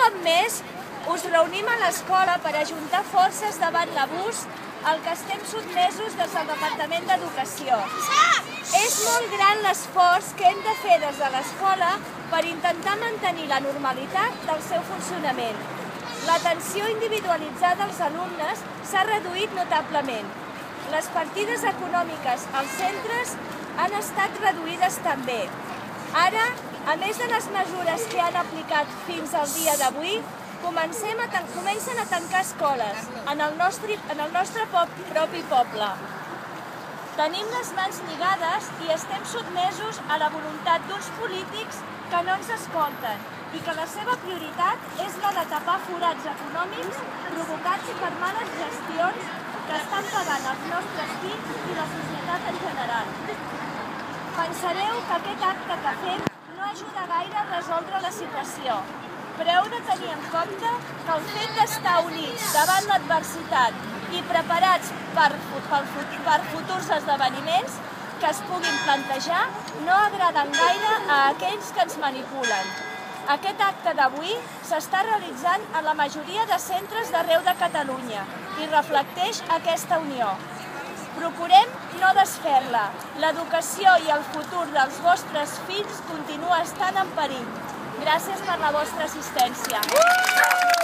cop més us reunim a l'escola per ajuntar forces davant l'abús al que estem sotmesos des del Departament d'Educació. És molt gran l'esforç que hem de fer des de l'escola per intentar mantenir la normalitat del seu funcionament. L'atenció individualitzada als alumnes s'ha reduït notablement. Les partides econòmiques als centres han estat reduïdes també. Ara, a més de les mesures que han aplicat fins al dia d'avui, comencen a tancar escoles en el nostre propi poble. Tenim les mans lligades i estem sotmesos a la voluntat d'uns polítics que no ens escolten i que la seva prioritat és la de tapar forats econòmics provocats per males gestions que estan pagant els nostres fills i la societat en general. Pensareu que aquest acte que fem no ajuda gaire a resoldre la situació, però heu de tenir en compte que el fet d'estar units davant l'adversitat i preparats per futurs esdeveniments que es puguin plantejar no agraden gaire a aquells que ens manipulen. Aquest acte d'avui s'està realitzant a la majoria de centres d'arreu de Catalunya i reflecteix aquesta unió. Procurem no desfer-la. L'educació i el futur dels vostres fills continua estant en perill. Gràcies per la vostra assistència.